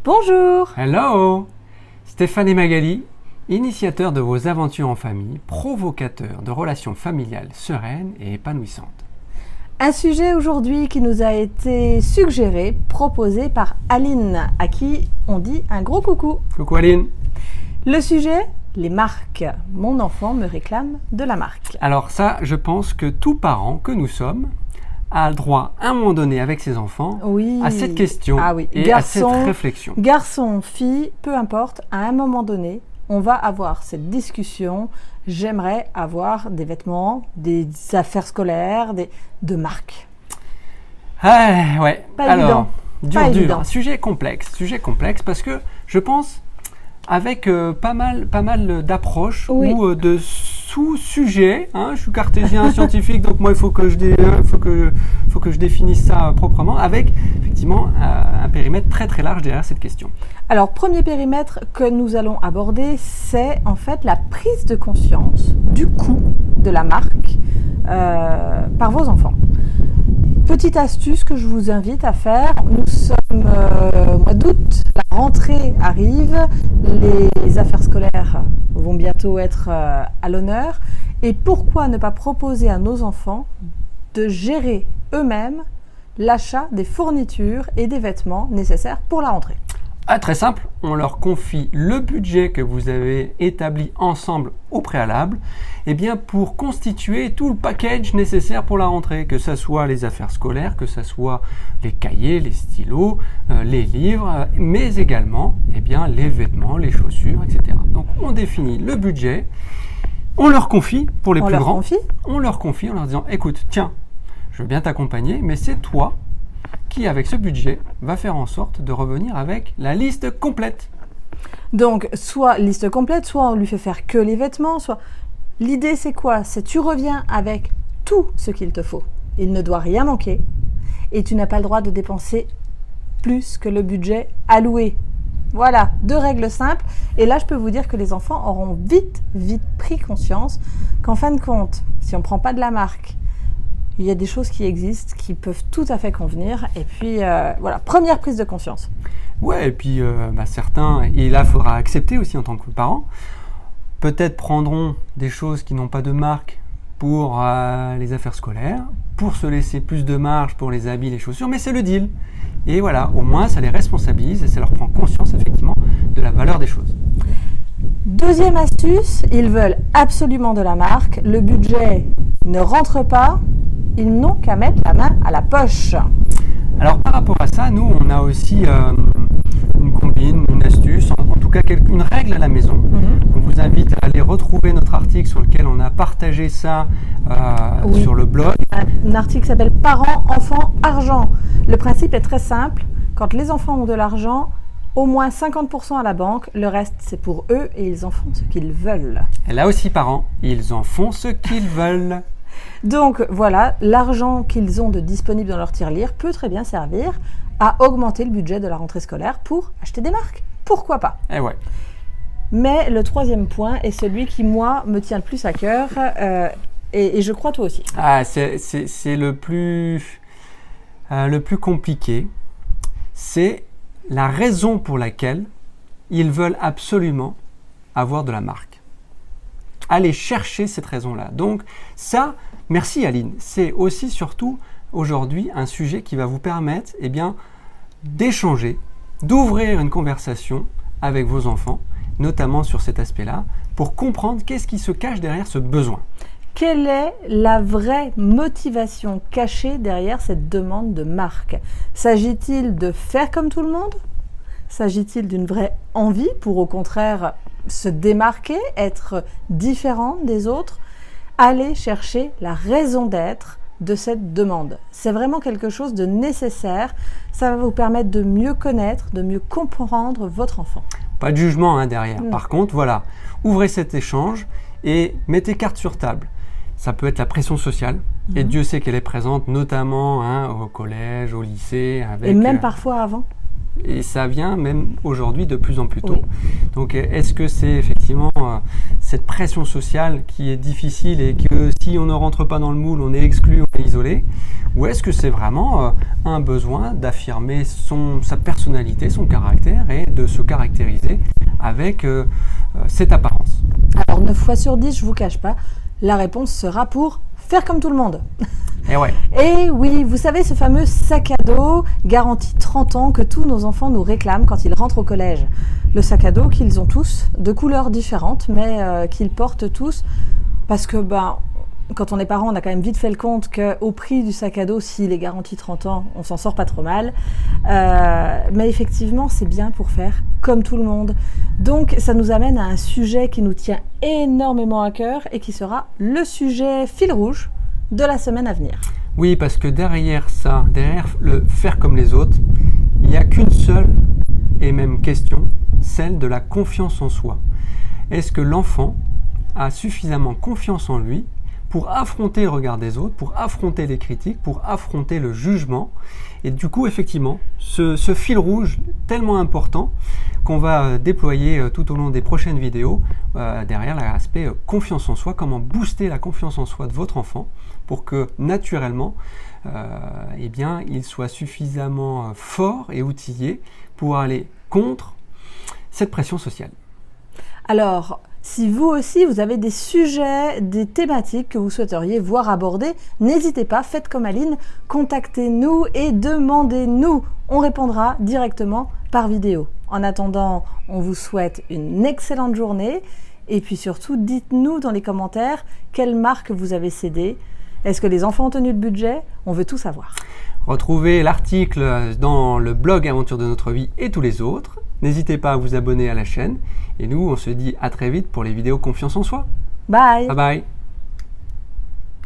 Bonjour. Hello. Stéphane et Magali, initiateurs de vos aventures en famille, provocateurs de relations familiales sereines et épanouissantes. Un sujet aujourd'hui qui nous a été suggéré, proposé par Aline, à qui on dit un gros coucou. Coucou Aline. Le sujet, les marques. Mon enfant me réclame de la marque. Alors ça, je pense que tout parent que nous sommes a le droit, à un moment donné, avec ses enfants, à cette question et à cette réflexion. Garçon, fille, peu importe, à un moment donné, on va avoir cette discussion. J'aimerais avoir des vêtements, des affaires scolaires, de marque. Ah, ouais. Pas évident. Dur. Sujet complexe parce que je pense avec pas mal d'approches ou de sous-sujets. Je suis cartésien scientifique, donc moi il faut que je définisse ça proprement, avec effectivement un périmètre très très large derrière cette question. Alors, premier périmètre que nous allons aborder, c'est en fait la prise de conscience du coût de la marque par vos enfants. Petite astuce que je vous invite à faire, nous sommes au mois d'août, la rentrée arrive, les affaires scolaires vont bientôt être à l'honneur. Et pourquoi ne pas proposer à nos enfants de gérer eux-mêmes l'achat des fournitures et des vêtements nécessaires pour la rentrée ? Très simple, on leur confie le budget que vous avez établi ensemble au préalable pour constituer tout le package nécessaire pour la rentrée, que ce soit les affaires scolaires, que ce soit les cahiers, les stylos, les livres, mais également les vêtements, les chaussures, etc. Donc on définit le budget, on leur confie, pour les plus grands, on leur confie en leur disant « Écoute, tiens, je veux bien t'accompagner, mais c'est toi qui, avec ce budget, va faire en sorte de revenir avec la liste complète. » Donc, soit liste complète, soit on lui fait faire que les vêtements, soit... L'idée, c'est quoi ? C'est tu reviens avec tout ce qu'il te faut. Il ne doit rien manquer et tu n'as pas le droit de dépenser plus que le budget alloué. Voilà, 2 règles simples. Et là, je peux vous dire que les enfants auront vite pris conscience qu'en fin de compte, si on ne prend pas de la marque, il y a des choses qui existent, qui peuvent tout à fait convenir. Et puis, voilà, première prise de conscience. Ouais, et puis certains, et là, il faudra accepter aussi en tant que parent, peut-être prendront des choses qui n'ont pas de marque pour les affaires scolaires, pour se laisser plus de marge pour les habits, les chaussures, mais c'est le deal. Et voilà, au moins, ça les responsabilise et ça leur prend conscience, effectivement, de la valeur des choses. Deuxième astuce, ils veulent absolument de la marque. Le budget ne rentre pas. Ils n'ont qu'à mettre la main à la poche. Alors par rapport à ça, nous on a aussi une combine, une astuce, en tout cas une règle à la maison. On vous invite à aller retrouver notre article sur lequel on a partagé ça sur le blog. Un article qui s'appelle « Parents, enfants, argent ». Le principe est très simple. Quand les enfants ont de l'argent, au moins 50% à la banque, le reste c'est pour eux et ils en font ce qu'ils veulent. Et là aussi parents, ils en font ce qu'ils veulent. Donc voilà, l'argent qu'ils ont de disponible dans leur tirelire peut très bien servir à augmenter le budget de la rentrée scolaire pour acheter des marques. Pourquoi pas ? Eh ouais. Mais le troisième point est celui qui, moi, me tient le plus à cœur et je crois toi aussi. C'est le plus compliqué. C'est la raison pour laquelle ils veulent absolument avoir de la marque. Aller chercher cette raison-là. Donc ça, merci Aline, c'est aussi surtout aujourd'hui un sujet qui va vous permettre d'échanger, d'ouvrir une conversation avec vos enfants, notamment sur cet aspect-là, pour comprendre qu'est-ce qui se cache derrière ce besoin. Quelle est la vraie motivation cachée derrière cette demande de marque ? S'agit-il de faire comme tout le monde ? S'agit-il d'une vraie envie pour au contraire se démarquer, être différent des autres ? Aller chercher la raison d'être de cette demande. C'est vraiment quelque chose de nécessaire. Ça va vous permettre de mieux connaître, de mieux comprendre votre enfant. Pas de jugement derrière. Par contre, voilà, ouvrez cet échange et mettez carte sur table. Ça peut être la pression sociale, et Dieu sait qu'elle est présente, notamment au collège, au lycée. Et même parfois avant. Et ça vient même aujourd'hui de plus en plus tôt. Oui. Donc, est-ce que c'est effectivement effectivement cette pression sociale qui est difficile et que si on ne rentre pas dans le moule, on est exclu, on est isolé? Ou est-ce que c'est vraiment un besoin d'affirmer sa personnalité, son caractère et de se caractériser avec cette apparence? Alors 9 fois sur 10, je vous cache pas, la réponse sera pour faire comme tout le monde. Et ouais. Et oui, vous savez ce fameux sac à dos garanti 30 ans que tous nos enfants nous réclament quand ils rentrent au collège. Le sac à dos qu'ils ont tous, de couleurs différentes, mais qu'ils portent tous, parce que quand on est parent, on a quand même vite fait le compte qu'au prix du sac à dos, s'il est garanti 30 ans, on s'en sort pas trop mal. Mais effectivement, c'est bien pour faire comme tout le monde. Donc, ça nous amène à un sujet qui nous tient énormément à cœur et qui sera le sujet fil rouge de la semaine à venir. Oui, parce que derrière le faire comme les autres, il n'y a qu'une seule et même question, celle de la confiance en soi. Est-ce que l'enfant a suffisamment confiance en lui pour affronter le regard des autres, pour affronter les critiques, pour affronter le jugement? Et du coup, effectivement, ce fil rouge tellement important qu'on va déployer tout au long des prochaines vidéos, derrière l'aspect confiance en soi, comment booster la confiance en soi de votre enfant pour que naturellement, il soit suffisamment fort et outillé pour aller contre cette pression sociale. Alors, si vous aussi, vous avez des sujets, des thématiques que vous souhaiteriez voir abordées, n'hésitez pas, faites comme Aline, contactez-nous et demandez-nous. On répondra directement par vidéo. En attendant, on vous souhaite une excellente journée et puis surtout, dites-nous dans les commentaires quelle marque vous avez cédé. Est-ce que les enfants ont tenu le budget? On veut tout savoir. Retrouvez l'article dans le blog Aventure de notre vie et tous les autres. N'hésitez pas à vous abonner à la chaîne. Et nous, on se dit à très vite pour les vidéos confiance en soi. Bye. Bye bye.